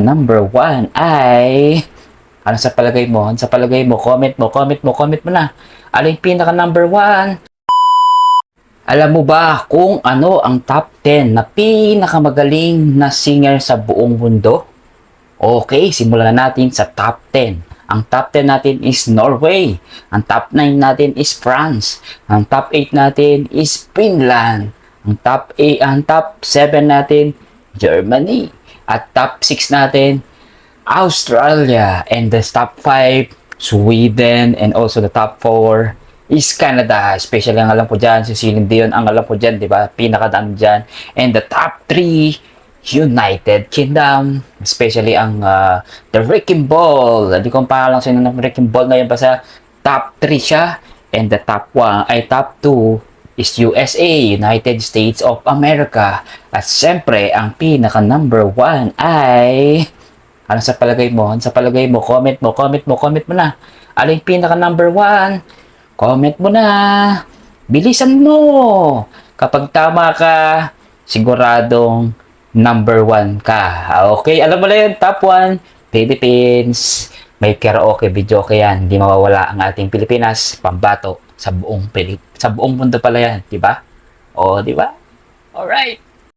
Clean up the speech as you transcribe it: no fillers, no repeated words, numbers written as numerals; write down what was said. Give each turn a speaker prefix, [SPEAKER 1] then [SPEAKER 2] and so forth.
[SPEAKER 1] number 1 ay... Ano sa palagay mo? Ano sa palagay mo? Comment mo na. Ano yung pinaka number 1? Alam mo ba kung ano ang top 10 na pinakamagaling na singer sa buong mundo? Okay, simulan na natin sa top 10. Ang top 10 natin is Norway. Ang top 9 natin is France. Ang top 8 natin is Finland. Ang top 7 natin, Germany. At top 6 natin, Australia. And the top 5, Sweden. And also the top 4 is Canada. Especially ang alam ko dyan, si Celine Dion ang alam ko dyan, di ba? Pinakadami dyan. And the top 3, United Kingdom. Especially ang The Wrecking Ball. Hindi ko pa lang sino ng Wrecking Ball na yun. Basta top 3 siya. And the top 1 ay top 2 is USA, United States of America. At syempre, ang pinaka number 1 ay... Ano sa palagay mo? Ano sa palagay mo? Comment mo na. Ano yung pinaka number 1? Comment mo na. Bilisan mo. Kapag tama ka, siguradong number 1 ka. Okay, alam mo na yun. Top 1, Philippines. May karaoke, video okay yan. Hindi mawawala ang ating Pilipinas. Pambato sa buong mundo pala yan. Diba? O, diba? Alright.